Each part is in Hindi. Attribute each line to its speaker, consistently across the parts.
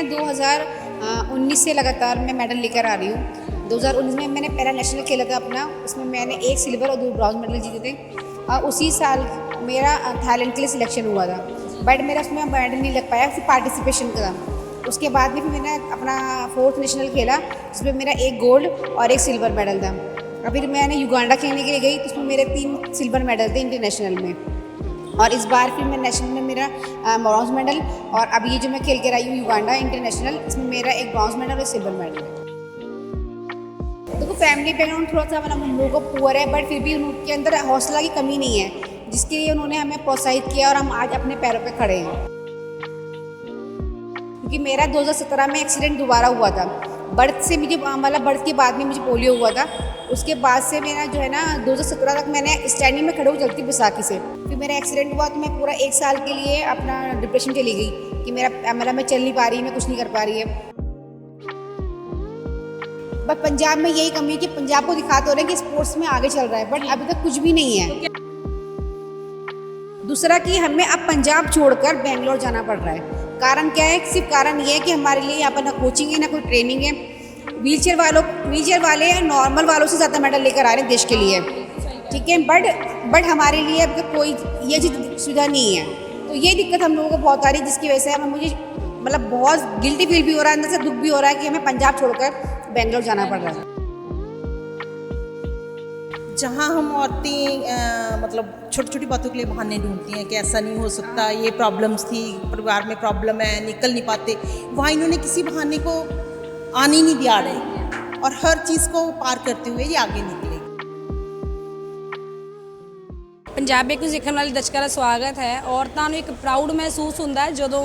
Speaker 1: ना 2019 से लगातार मैं मेडल लेकर आ रही हूँ। 2019 में मैंने पहला नेशनल खेला था अपना, उसमें मैंने 1 सिल्वर और 2 ब्रॉन्ज मेडल जीते थे। और उसी साल मेरा थाईलैंड के लिए सिलेक्शन हुआ था, बट मेरा उसमें मेडल नहीं लग पाया, फिर पार्टिसिपेशन का था। उसके बाद में फिर मैंने अपना 4th नेशनल खेला, जिसमें मेरा 1 गोल्ड और 1 सिल्वर मेडल था। और फिर मैंने युगांडा खेलने के लिए गई, तो उसमें मेरे 3 सिल्वर मेडल थे इंटरनेशनल में। और इस बार फिर मैं नेशनल में मेरा ब्रॉन्ज मेडल, और अब ये जो मैं खेल कर आई हूँ युगांडा इंटरनेशनल, इसमें मेरा 1 ब्रॉन्ज मेडल और 1 सिल्वर मेडल है। देखो फैमिली बैकग्राउंड थोड़ा सा मतलब हम लोगों को पुअर है, बट फिर भी उनके अंदर हौसला की कमी नहीं है, जिसके लिए उन्होंने हमें प्रोत्साहित किया और हम आज अपने पैरों पे खड़े हैं। क्योंकि मेरा 2017 में एक्सीडेंट दोबारा हुआ था। बर्थ से मुझे मतलब बर्थ के बाद में मुझे पोलियो हुआ था। उसके बाद से मेरा जो है ना 2017 तक मैंने स्टैंडिंग में खड़े हो चलती बैसाखी से। फिर मेरा एक्सीडेंट हुआ तो मैं पूरा 1 साल के लिए अपना डिप्रेशन चली गई कि मेरा मतलब मैं चल नहीं पा रही, मैं कुछ नहीं कर पा रही है। बट पंजाब में यही कमी है कि पंजाब को दिखाते हो रहे हैं कि स्पोर्ट्स में आगे चल रहा है, बट अभी तक कुछ भी नहीं है। दूसरा कि हमें अब पंजाब छोड़कर बेंगलोर जाना पड़ रहा है। कारण क्या है? सिर्फ कारण ये है कि हमारे लिए यहाँ पर ना कोचिंग है ना कोई ट्रेनिंग है। व्हीलचेयर वाले नॉर्मल वालों से ज़्यादा मेडल लेकर आ रहे हैं देश के लिए, ठीक है, बट हमारे लिए अब तक कोई ये चीज़ सुविधा नहीं है। तो ये दिक्कत हम लोगों को बहुत आ रही है, जिसकी वजह से मुझे मतलब बहुत गिल्टी फील भी हो रहा है, अंदर से दुख भी हो रहा है कि हमें पंजाब छोड़कर बेंगलोर जाना पड़ रहा है।
Speaker 2: जहाँ हम औरतें मतलब छोटी छोटी बातों के लिए बहाने ढूंढती हैं कि ऐसा नहीं हो सकता, ये प्रॉब्लम्स थी, परिवार में प्रॉब्लम है, निकल नहीं पाते, वहाँ इन्होंने किसी बहाने को आने नहीं दिया रहे और हर चीज़ को पार करते हुए ये आगे निकले।
Speaker 3: ਪੰਜਾਬੀ ਨੂੰ ਸਿੱਖਣ ਵਾਲੀ ਦਰਸ਼ਕਾਂ ਦਾ ਸਵਾਗਤ ਹੈ। ਔਰਤਾਂ ਨੂੰ ਇੱਕ ਪ੍ਰਾਊਡ ਮਹਿਸੂਸ ਹੁੰਦਾ ਹੈ ਜਦੋਂ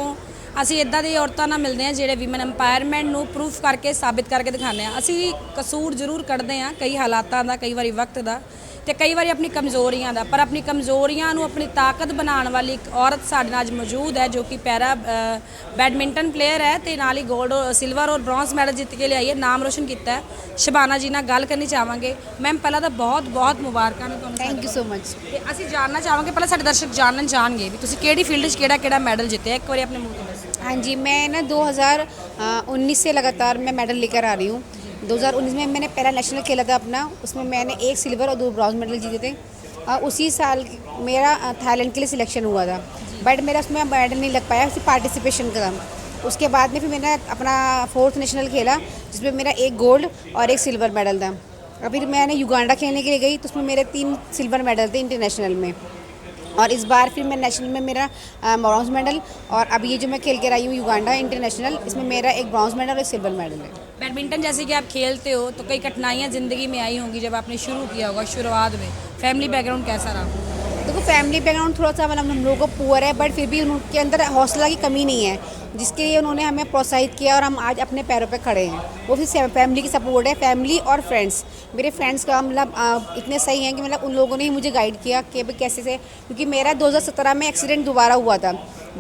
Speaker 3: ਅਸੀਂ ਇੱਦਾਂ ਦੀ ਔਰਤਾਂ ਨਾਲ ਮਿਲਦੇ ਹਾਂ ਜਿਹੜੇ ਵਿਮਨ ਐਮਪਾਵਰਮੈਂਟ ਨੂੰ ਪ੍ਰੂਫ ਕਰਕੇ ਸਾਬਿਤ ਕਰਕੇ ਦਿਖਾਉਂਦੇ ਹਾਂ। ਅਸੀਂ ਕਸੂਰ ਜ਼ਰੂਰ ਕੱਢਦੇ ਹਾਂ, ਕਈ ਹਾਲਾਤਾਂ ਦਾ, ਕਈ ਵਾਰੀ ਵਕਤ ਦਾ, ਤੇ ਕਈ ਵਾਰੀ ਆਪਣੀ ਕਮਜ਼ੋਰੀਆਂ ਦਾ, ਪਰ ਆਪਣੀ ਕਮਜ਼ੋਰੀਆਂ ਨੂੰ ਆਪਣੀ ਤਾਕਤ ਬਣਾਉਣ ਵਾਲੀ ਇੱਕ ਔਰਤ ਸਾਡੇ ਨਾਲ ਅੱਜ ਮੌਜੂਦ ਹੈ, ਜੋ ਕਿ ਪੈਰਾ बैडमिंटन प्लेयर है, तो नाल ही गोल्ड सिल्वर और ब्रॉन्ज मैडल जित के लियाई है, नाम रोशन किया है। शबाना जी नाल गल करनी चाहांगे। मैम पहला तो बहुत बहुत मुबारਕਾਂ ने ਤੁਹਾਨੂੰ।
Speaker 1: Thank you so much.
Speaker 3: ਤੇ ਅਸੀਂ ਜਾਣਨਾ ਚਾਹਾਂਗੇ, ਪਹਿਲਾਂ ਸਾਡੇ ਦਰਸ਼ਕ ਜਾਣਨ ਚਾਹਣਗੇ ਵੀ ਤੁਸੀਂ ਕਿਹੜੀ ਫੀਲਡ 'ਚ ਕਿਹੜਾ ਮੈਡਲ ਜਿੱਤਿਆ, ਇੱਕ ਵਾਰੀ ਆਪਣੇ ਮੂੰਹ ਤੋਂ ਦੱਸੋ।
Speaker 1: हाँ जी, मैं ना 2019 से लगातार मैं मेडल लेकर आ रही हूँ। 2019 में मैंने पहला नेशनल खेला था अपना, उसमें मैंने 1 सिल्वर और 2 ब्रॉन्ज मेडल जीते थे। और उसी साल मेरा थाईलैंड के लिए सिलेक्शन हुआ था, बट मेरा उसमें मेडल नहीं लग पाया, सिर्फ पार्टिसिपेशन का था। उसके बाद में फिर मैंने अपना 4th नेशनल खेला, जिसमें मेरा 1 गोल्ड और 1 सिल्वर मेडल था। और फिर मैंने युगांडा खेलने के लिए गई, तो उसमें मेरे 3 सिल्वर मेडल थे इंटरनेशनल में। और इस बार फिर मैं नेशनल में मेरा ब्रॉन्ज मेडल, और अब ये जो मैं खेल कर आई हूँ युगांडा इंटरनेशनल, इसमें मेरा 1 ब्रॉन्ज मेडल और 1 सिल्वर मेडल है।
Speaker 3: बैडमिंटन जैसे कि आप खेलते हो तो कई कठिनाइयाँ ज़िंदगी में आई होंगी जब आपने शुरू किया होगा, शुरुआत में फैमिली बैकग्राउंड कैसा रहा?
Speaker 1: देखो फैमिली बैकग्राउंड थोड़ा सा मतलब हम लोगों को पुअर है, बट फिर भी उनके अंदर हौसला की कमी नहीं है, जिसके लिए उन्होंने हमें प्रोत्साहित किया और हम आज अपने पैरों पे खड़े हैं। वो फिर फैमिली की सपोर्ट है, फैमिली और फ्रेंड्स। मेरे फ्रेंड्स का मतलब इतने सही हैं कि मतलब उन लोगों ने ही मुझे गाइड किया कि भाई कैसे से, क्योंकि मेरा 2017 में एक्सीडेंट दोबारा हुआ था।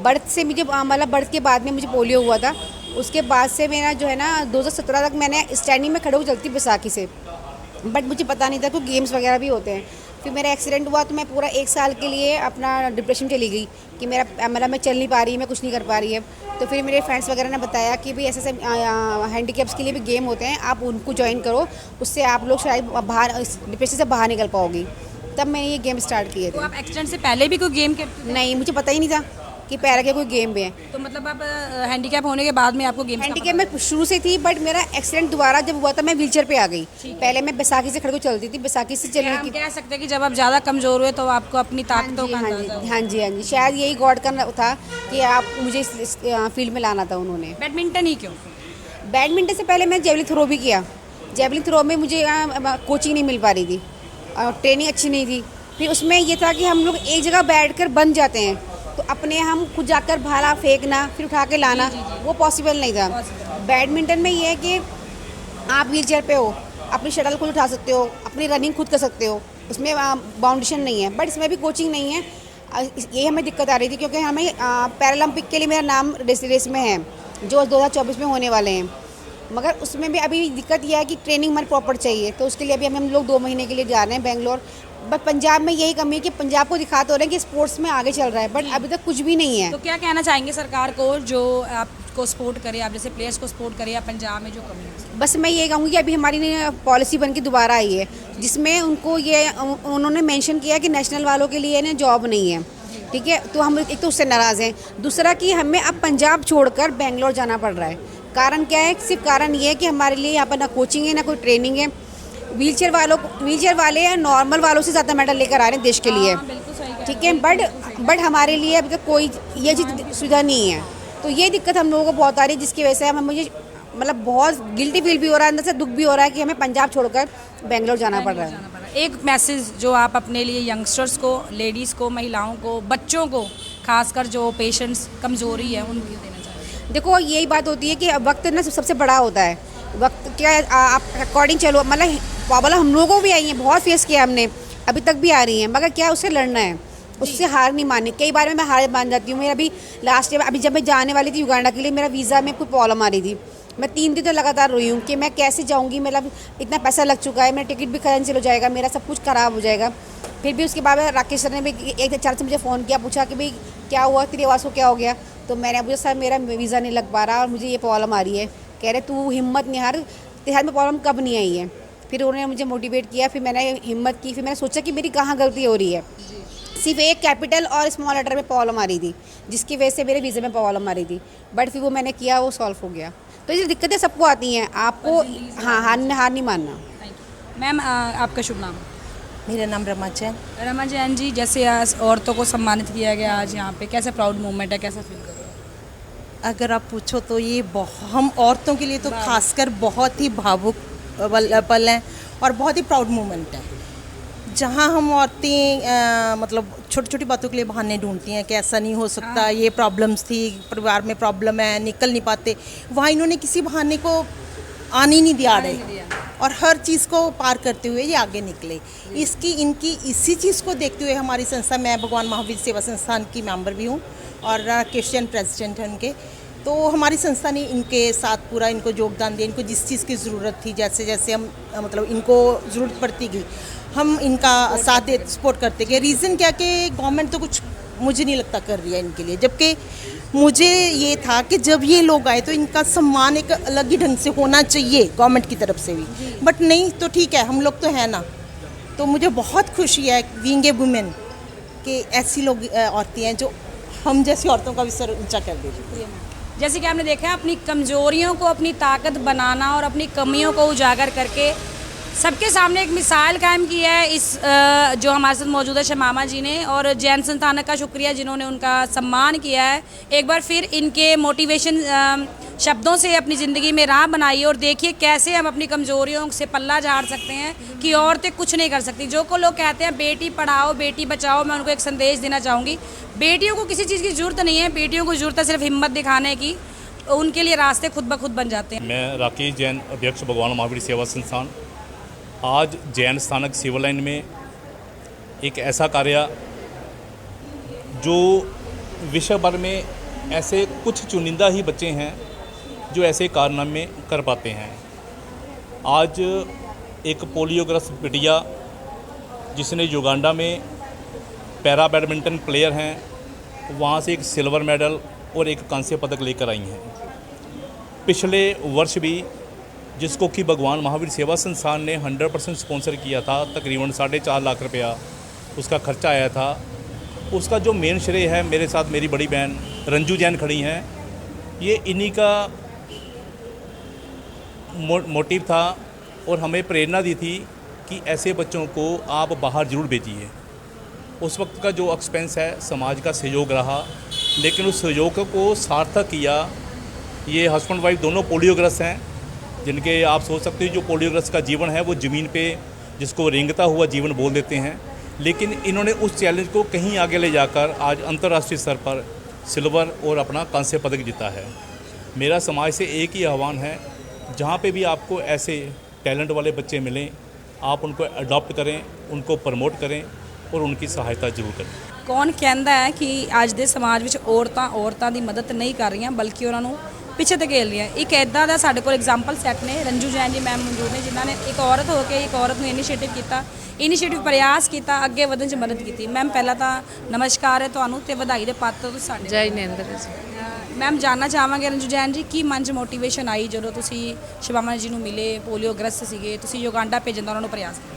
Speaker 1: बर्थ से मुझे मतलब बर्थ के बाद में मुझे पोलियो हुआ था। उसके बाद से मेरा जो है ना 2017 तक मैंने स्टैंडिंग में खड़े हो चलती बैसाखी से, बट मुझे पता नहीं था कि गेम्स वगैरह भी होते हैं। फिर मेरा एक्सीडेंट हुआ तो मैं पूरा 1 साल के लिए अपना डिप्रेशन चली गई कि मेरा मतलब मैं चल नहीं पा रही, मैं कुछ नहीं कर पा रही है। तो फिर मेरे फ्रेंड्स वगैरह ने बताया कि भाई ऐसे हैंडीकैप्स के लिए भी गेम होते हैं, आप उनको ज्वाइन करो, उससे आप लोग शायद बाहर डिप्रेशन से बाहर निकल पाओगी। तब मैंने ये गेम स्टार्ट किए
Speaker 3: तो
Speaker 1: थे।
Speaker 3: आप एक्सीडेंट से पहले भी कोई गेम खेलते थे?
Speaker 1: नहीं, मुझे पता ही नहीं था कि पैरा के कोई गेम भी है।
Speaker 3: तो मतलब आप हैंडीकैप होने के बाद में आपको गेम्स का
Speaker 1: हैंडीकैप मैं शुरू से थी, बट मेरा एक्सीडेंट दोबारा जब हुआ था मैं व्हीलचेयर पे आ गई। पहले मैं बैसाखी से खड़े को चलती थी, बैसाखी से
Speaker 3: क्या
Speaker 1: चलने
Speaker 3: हम
Speaker 1: की।
Speaker 3: कह सकते हैं कि जब आप ज़्यादा कमज़ोर हुए तो आपको अपनी ताकतों का
Speaker 1: हाँ
Speaker 3: अंदाजा हुआ?
Speaker 1: जी, हाँ जी, हाँ जी, शायद यही गॉड का था कि आप मुझे इस फील्ड में लाना था उन्होंने।
Speaker 3: बैडमिंटन ही क्यों?
Speaker 1: बैडमिंटन से पहले मैं जेवलिन थ्रो भी किया। जेवलिन थ्रो में मुझे कोचिंग नहीं मिल पा रही थी और ट्रेनिंग अच्छी नहीं थी। फिर उसमें ये था कि हम लोग एक जगह बैठकर बंध जाते हैं, तो अपने हम खुद जाकर भाला फेंकना फिर उठा के लाना वो पॉसिबल नहीं था। बैडमिंटन में ये है कि आप व्हीलचेयर पे हो, अपनी शटल खुद उठा सकते हो, अपनी रनिंग खुद कर सकते हो, उसमें बाउंडेशन नहीं है, बट इसमें भी कोचिंग नहीं है। यही हमें दिक्कत आ रही थी, क्योंकि हमें पैरालंपिक के लिए मेरा नाम रेस में है जो 2024 में होने वाले हैं। मगर उसमें भी अभी दिक्कत यह है कि ट्रेनिंग हमारी प्रॉपर चाहिए, तो उसके लिए अभी हम लोग 2 महीने के लिए जा रहे हैं बेंगलोर। बट पंजाब में यही कमी है कि पंजाब को दिखाते हो रहे हैं कि स्पोर्ट्स में आगे चल रहा है, बट अभी तक कुछ भी नहीं है।
Speaker 3: तो क्या कहना चाहेंगे सरकार को जो आपको सपोर्ट करे, आप जैसे प्लेयर्स को सपोर्ट करे, या पंजाब में जो कमी है?
Speaker 1: बस मैं ये कहूँगी कि अभी हमारी पॉलिसी बन के दोबारा आई है, जिसमें उनको ये उन्होंने मेंशन किया कि नेशनल वालों के लिए ना जॉब नहीं है, ठीक है। तो हम एक तो उससे नाराज़ हैं, दूसरा कि हमें अब पंजाब छोड़कर बेंगलोर जाना पड़ रहा है। कारण क्या है? सिर्फ कारण ये है कि हमारे लिए यहाँ पर ना कोचिंग है ना कोई ट्रेनिंग है। व्हीलचेयर वाले या नॉर्मल वालों से ज़्यादा मेडल लेकर आ रहे हैं देश के लिए,
Speaker 3: बिल्कुल सही कह
Speaker 1: ठीक है। बट हमारे लिए अभी तक कोई ये चीज़ सुविधा नहीं है, तो ये दिक्कत हम लोगों को बहुत आ रही है, जिसकी वजह से मुझे मतलब बहुत गिल्टी फील भी हो रहा है, अंदर से दुख भी हो रहा है कि हमें पंजाब छोड़कर बेंगलोर जाना पड़ रहा है।
Speaker 3: एक मैसेज जो आप अपने लिए यंगस्टर्स को, लेडीज़ को, महिलाओं को, बच्चों को, खासकर जो पेशेंट्स कमज़ोरी है, उनको देना चाहिए?
Speaker 1: देखो यही बात होती है कि वक्त ना सबसे बड़ा होता है। वक्त क्या है, आप अकॉर्डिंग चलो, मतलब प्रॉब्लम हम लोगों को भी आई है, बहुत फेस किया हमने, अभी तक भी आ रही है, मगर क्या उससे लड़ना है, उससे हार नहीं माननी। कई बार मैं हार मान जाती हूँ। मेरा अभी लास्ट ईयर अभी जब मैं जाने वाली थी युगांडा के लिए, मेरा वीज़ा में कोई प्रॉब्लम आ रही थी, मैं 3 दिन तो लगातार रोई हूँ कि मैं कैसे जाऊँगी, मतलब इतना पैसा लग चुका है, मेरा टिकट भी कैंसिल हो जाएगा, मेरा सब कुछ ख़राब हो जाएगा। फिर भी उसके बाद राकेश सर ने भी एक चार से मुझे फ़ोन किया, पूछा कि भाई क्या हुआ, तेरी आवाज़ को क्या हो गया। तो मैंने पूछा सर मेरा वीज़ा नहीं लग पा रहा और मुझे ये प्रॉब्लम आ रही है। कह रहे तू हिम्मत नहीं हार, तेरे हाथ में प्रॉब्लम कब नहीं आई है। फिर उन्होंने मुझे मोटिवेट किया, फिर मैंने हिम्मत की, फिर मैंने सोचा कि मेरी कहाँ गलती हो रही है। सिर्फ एक कैपिटल और स्मॉल लेटर में प्रॉब्लम आ रही थी, जिसकी वजह से मेरे वीज़े में प्रॉब्लम आ रही थी, बट फिर वो मैंने किया, वो सॉल्व हो गया। तो ये दिक्कतें सबको आती हैं, आपको हाँ हार नहीं मानना।
Speaker 3: मैम आपका शुभ नाम?
Speaker 2: मेरा नाम रमा जैन।
Speaker 3: रमा जैन जी, जैसे आज औरतों को सम्मानित किया गया आज यहाँ पे, कैसा प्राउड मोमेंट है, कैसा फील कर रहे हो?
Speaker 2: अगर आप पूछो तो ये हम औरतों के लिए तो खासकर बहुत ही भावुक पल हैं और बहुत ही प्राउड मोमेंट है, जहाँ हम औरतें मतलब छोटी छोटी बातों के लिए बहाने ढूंढती हैं कि ऐसा नहीं हो सकता, ये प्रॉब्लम्स थी, परिवार में प्रॉब्लम है, निकल नहीं पाते। वहाँ इन्होंने किसी बहाने को आने ही नहीं दिया रहे और हर चीज़ को पार करते हुए ये आगे निकले। इनकी इसी चीज़ को देखते हुए हमारी संस्था, मैं भगवान महावीर सेवा संस्थान की मेंबर भी हूँ और क्रिश्चियन प्रेसिडेंट हैं उनके, तो हमारी संस्था ने इनके साथ पूरा इनको योगदान दिया। इनको जिस चीज़ की ज़रूरत थी, जैसे जैसे हम मतलब इनको ज़रूरत पड़ती गई, हम इनका साथ दे सपोर्ट करते गए। रीज़न क्या कि गवर्नमेंट तो कुछ मुझे नहीं लगता कर रही है इनके लिए, जबकि मुझे ये था कि जब ये लोग आए तो इनका सम्मान एक अलग ही ढंग से होना चाहिए गवर्नमेंट की तरफ से भी, बट नहीं, तो ठीक है हम लोग तो हैं ना। तो मुझे बहुत खुशी है बीइंग ए वुमेन कि ऐसी लोग औरतें हैं जो हम जैसी औरतों का भी सर ऊंचा कर देती हैं।
Speaker 3: जैसे कि आपने देखा है, अपनी कमज़ोरियों को अपनी ताकत बनाना और अपनी कमियों को उजागर करके सबके सामने एक मिसाल कायम की है इस जो हमारे साथ मौजूद है शमामा जी ने, और जैन संस्थान का शुक्रिया जिन्होंने उनका सम्मान किया है। एक बार फिर इनके मोटिवेशन शब्दों से अपनी ज़िंदगी में राह बनाइए और देखिए कैसे हम अपनी कमज़ोरियों से पल्ला झाड़ सकते हैं कि औरतें कुछ नहीं कर सकती। जो को लोग कहते हैं बेटी पढ़ाओ बेटी बचाओ, मैं उनको एक संदेश देना चाहूँगी, बेटियों को किसी चीज़ की ज़रूरत नहीं है, बेटियों को ज़रूरत है सिर्फ हिम्मत दिखाने की, उनके लिए रास्ते खुद ब खुद बन जाते हैं।
Speaker 4: मैं राकेश जैन, अध्यक्ष भगवान महावीर सेवा संस्थान। आज जैन स्थानक सिविल लाइन में एक ऐसा कार्य जो विश्व भर में ऐसे कुछ चुनिंदा ही बच्चे हैं जो ऐसे कारनामे कर पाते हैं। आज एक पोलियोग्रस्त बिटिया जिसने युगांडा में पैरा बैडमिंटन प्लेयर हैं, वहाँ से एक सिल्वर मेडल और एक कांस्य पदक लेकर आई हैं। पिछले वर्ष भी जिसको कि भगवान महावीर सेवा संस्थान ने 100% स्पॉन्सर किया था, तकरीबन 4.5 लाख रुपया उसका खर्चा आया था। उसका जो मेन श्रेय है, मेरे साथ मेरी बड़ी बहन रंजू जैन खड़ी हैं, ये इन्हीं का मोटिव था और हमें प्रेरणा दी थी कि ऐसे बच्चों को आप बाहर ज़रूर भेजिए। उस वक्त का जो एक्सपेंस है समाज का सहयोग रहा, लेकिन उस सहयोग को सार्थक किया। ये हस्बैंड वाइफ दोनों पोलियोग्रस्त हैं, जिनके आप सोच सकते हो जो पोलियोग्रस्त का जीवन है वो ज़मीन पे जिसको रेंगता हुआ जीवन बोल देते हैं, लेकिन इन्होंने उस चैलेंज को कहीं आगे ले जाकर आज अंतर्राष्ट्रीय स्तर पर सिल्वर और अपना कांस्य पदक जीता है। मेरा समाज से एक ही आह्वान है, जहाँ पे भी आपको ऐसे टैलेंट वाले बच्चे मिलें, आप उनको अडॉप्ट करें, उनको प्रमोट करें और उनकी सहायता जरूर करें।
Speaker 3: कौन कहता है कि आज दे समाज ਵਿੱਚ ਔਰਤਾਂ ਦੀ ਮਦਦ ਨਹੀਂ ਕਰ ਰਹੀਆਂ, ਬਲਕਿ ਉਹਨਾਂ ਨੂੰ ਪਿੱਛੇ ਧਕੇਲ ਰਹੀਆਂ। ਇੱਕ ਇੱਦਾਂ ਦਾ ਸਾਡੇ ਕੋਲ ਐਗਜ਼ਾਮਪਲ ਸੈੱਟ ਨੇ, ਰੰਜੂ ਜੈਨ ਜੀ ਮੈਮ ਮੌਜੂਦ ਨੇ, ਜਿਨ੍ਹਾਂ ਨੇ ਇੱਕ ਔਰਤ ਹੋ ਕੇ ਇੱਕ ਔਰਤ ਨੂੰ ਇਨੀਸ਼ੀਏਟਿਵ ਪ੍ਰਯਾਸ ਕੀਤਾ, ਅੱਗੇ ਵਧਣ 'ਚ ਮਦਦ ਕੀਤੀ। ਮੈਮ ਪਹਿਲਾਂ ਤਾਂ ਨਮਸਕਾਰ ਹੈ ਤੁਹਾਨੂੰ ਤੇ ਵਧਾਈ ਦੇ ਪਾਤਰ ਤੁਸੀਂ ਸਾਡੇ।
Speaker 5: ਜੈ ਨੇਂਦਰ ਜੀ।
Speaker 3: ਮੈਮ ਜਾਨਣਾ ਚਾਹਾਂਗੇ ਰੰਜੂ ਜੈਨ ਜੀ, ਕੀ ਮਨ 'ਚ ਮੋਟੀਵੇਸ਼ਨ ਆਈ ਜਦੋਂ ਤੁਸੀਂ ਸ਼ਿਵਾਨਾ ਜੀ ਨੂੰ ਮਿਲੇ, ਪੋਲੀਓਗ੍ਰਸਤ ਸੀਗੇ, ਤੁਸੀਂ ਯੁਗਾਂਡਾ ਭੇਜਣ ਦਾ ਉਹਨਾਂ ਨੂੰ ਪ੍ਰਯਾਸ ਕੀਤਾ?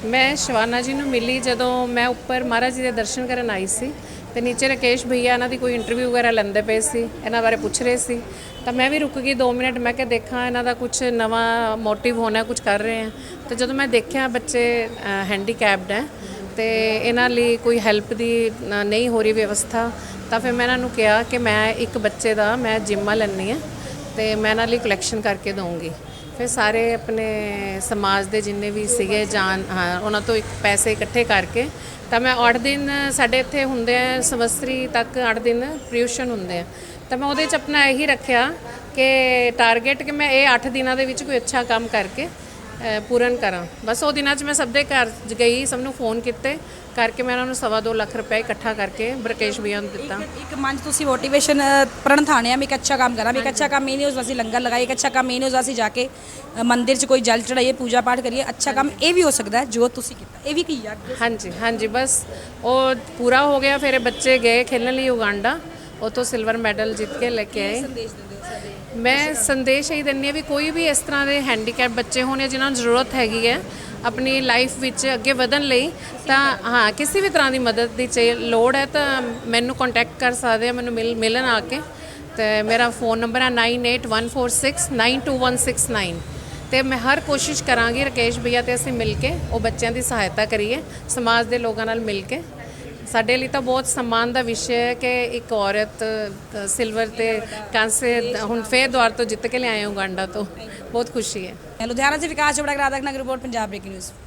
Speaker 5: ਮੈਂ ਸ਼ਿਵਾਨਾ ਜੀ ਨੂੰ ਮਿਲੀ ਜਦੋਂ ਮੈਂ ਉੱਪਰ ਮਹਾਰਾਜ ਜੀ ਦੇ ਦਰਸ਼ਨ ਕਰਨ ਆਈ ਸੀ ਤੇ ਨੀਚੇ ਰਾਕੇਸ਼ ਭਈਆ ਇਹਨਾਂ ਦੀ ਕੋਈ ਇੰਟਰਵਿਊ ਵਗੈਰਾ ਲੈਂਦੇ ਪਏ ਸੀ, ਇਹਨਾਂ ਬਾਰੇ ਪੁੱਛ ਰਹੇ ਸੀ, ਤਾਂ ਮੈਂ ਵੀ ਰੁਕ ਗਈ 2 ਮਿੰਟ। ਮੈਂ ਕਿਹਾ ਦੇਖਾਂ ਇਹਨਾਂ ਦਾ ਕੁਝ ਨਵਾਂ ਮੋਟਿਵ ਹੋਣਾ, ਕੁਝ ਕਰ ਰਹੇ ਆ। ਤੇ ਜਦੋਂ ਮੈਂ ਦੇਖਿਆ ਬੱਚੇ ਹੈਂਡੀਕੈਪਡ ਹੈ ਤੇ ਇਹਨਾਂ ਲਈ ਕੋਈ ਹੈਲਪ ਦੀ ਨਹੀਂ ਹੋ ਰਹੀ ਵਿਵਸਥਾ, ਤਾਂ ਫਿਰ ਮੈਂ ਇਹਨਾਂ ਨੂੰ ਕਿਹਾ ਕਿ ਮੈਂ ਇੱਕ ਬੱਚੇ ਦਾ ਮੈਂ ਜਿੰਮਾ ਲੈਣੀ ਹੈ ਤੇ ਮੈਂ ਇਹਨਾਂ ਲਈ ਕਲੈਕਸ਼ਨ ਕਰਕੇ ਦਊਂਗੀ। ਫਿਰ ਸਾਰੇ ਆਪਣੇ ਸਮਾਜ ਦੇ ਜਿੰਨੇ ਵੀ ਸੀਗੇ ਉਹਨਾਂ ਤੋਂ ਇੱਕ ਪੈਸੇ ਇਕੱਠੇ ਕਰਕੇ, ਤਾਂ ਮੈਂ 8 ਦਿਨ ਸਾਡੇ ਇੱਥੇ ਹੁੰਦੇ ਆ ਸੰਵਤਸਰੀ ਤੱਕ 8 ਦਿਨ ਪ੍ਰਿਊਸ਼ਨ ਹੁੰਦੇ ਆ, ਤਾਂ ਮੈਂ ਉਹਦੇ 'ਚ ਆਪਣਾ ਇਹੀ ਰੱਖਿਆ ਕਿ ਟਾਰਗੇਟ ਕਿ ਮੈਂ ਇਹ 8 ਦਿਨਾਂ ਦੇ ਵਿੱਚ ਕੋਈ ਅੱਛਾ ਕੰਮ ਕਰਕੇ ਪੂਰਨ ਕਰਾਂ। ਬਸ ਉਹ ਦਿਨਾਂ 'ਚ ਮੈਂ ਸਭ ਦੇ ਘਰ ਗਈ, ਸਭ ਨੂੰ ਫੋਨ ਕੀਤੇ ਕਰਕੇ ਮੈਂ ਉਹਨਾਂ ਨੂੰ 2.25 ਲੱਖ ਰੁਪਏ ਇਕੱਠਾ ਕਰਕੇ ਬਰਕੇਸ਼ ਭਈਆ ਨੂੰ ਦਿੱਤਾ।
Speaker 3: ਇੱਕ ਮਨ 'ਚ ਤੁਸੀਂ ਮੋਟੀਵੇਸ਼ਨ ਪ੍ਰਣ ਥਾਣਿਆ ਵੀ ਇੱਕ ਅੱਛਾ ਕੰਮ ਕਰਾਂ, ਵੀ ਇੱਕ ਅੱਛਾ ਕੰਮ ਇਹ ਨਹੀਂ ਉਸ ਅਸੀਂ ਲੰਗਰ ਲਗਾਏ, ਇੱਕ ਅੱਛਾ ਕੰਮ ਇਹ ਨਹੀਂ ਉਸ ਅਸੀਂ ਜਾ ਕੇ ਮੰਦਿਰ 'ਚ ਕੋਈ ਜਲ ਚੜਾਈਏ, ਪੂਜਾ ਪਾਠ ਕਰੀਏ। ਅੱਛਾ ਕੰਮ ਇਹ ਵੀ ਹੋ ਸਕਦਾ ਹੈ ਜੋ ਤੁਸੀਂ ਕੀਤਾ, ਇਹ ਵੀ ਕੀ ਆ?
Speaker 5: ਹਾਂਜੀ ਹਾਂਜੀ, ਬਸ ਉਹ ਪੂਰਾ ਹੋ ਗਿਆ। ਫਿਰ ਇਹ ਬੱਚੇ ਗਏ ਖੇਲਣ ਲਈ ਯੁਗਾਂਡਾ, ਉੱਥੋਂ ਸਿਲਵਰ ਮੈਡਲ ਜਿੱਤ ਕੇ ਲੈ ਕੇ ਆਏ। ਮੈਂ ਸੰਦੇਸ਼ ਇਹੀ ਦਿੰਦੀ ਹਾਂ ਵੀ ਕੋਈ ਵੀ ਇਸ ਤਰ੍ਹਾਂ ਦੇ ਹੈਂਡੀਕੈਪ ਬੱਚੇ ਹੋਣ ਜਿਨ੍ਹਾਂ ਨੂੰ ਜ਼ਰੂਰਤ ਹੈਗੀ ਹੈ ਆਪਣੀ ਲਾਈਫ ਵਿੱਚ ਅੱਗੇ ਵਧਣ ਲਈ, ਤਾਂ ਹਾਂ ਕਿਸੇ ਵੀ ਤਰ੍ਹਾਂ ਦੀ ਮਦਦ ਦੀ ਲੋੜ ਹੈ ਤਾਂ ਮੈਨੂੰ ਕੰਟੈਕਟ ਕਰ ਸਕਦੇ ਆ, ਮੈਨੂੰ ਮਿਲਣ ਆ ਕੇ। ਤੇ ਮੇਰਾ ਫੋਨ ਨੰਬਰ ਹੈ 9814692169 ਤੇ ਮੈਂ ਹਰ ਕੋਸ਼ਿਸ਼ ਕਰਾਂਗੀ ਰਾਕੇਸ਼ ਭਈਆ ਤੇ ਅਸੀਂ ਮਿਲ ਕੇ ਉਹ ਬੱਚਿਆਂ ਦੀ ਸਹਾਇਤਾ ਕਰੀਏ, ਸਮਾਜ ਦੇ ਲੋਕਾਂ ਨਾਲ ਮਿਲ ਕੇ। ਸਾਡੇ ਲਈ ਤਾਂ ਬਹੁਤ ਸਨਮਾਨ ਦਾ ਵਿਸ਼ਾ ਹੈ ਕਿ ਇੱਕ ਔਰਤ ਸਿਲਵਰ ਤੇ ਕਾਂਸੇ ਹੁਣ ਫੇਰ ਦੁਆਰ ਤੋਂ ਜਿੱਤ ਕੇ ਲਿਆਏ ਉਗਾਂਡਾ ਤੋਂ, ਬਹੁਤ ਖੁਸ਼ੀ ਹੈ।
Speaker 3: ਲੁਧਿਆਣਾ से विकास चोपड़ा, राधा नगर रिपोर्ट, पंजाब ब्रेकिंग न्यूज़।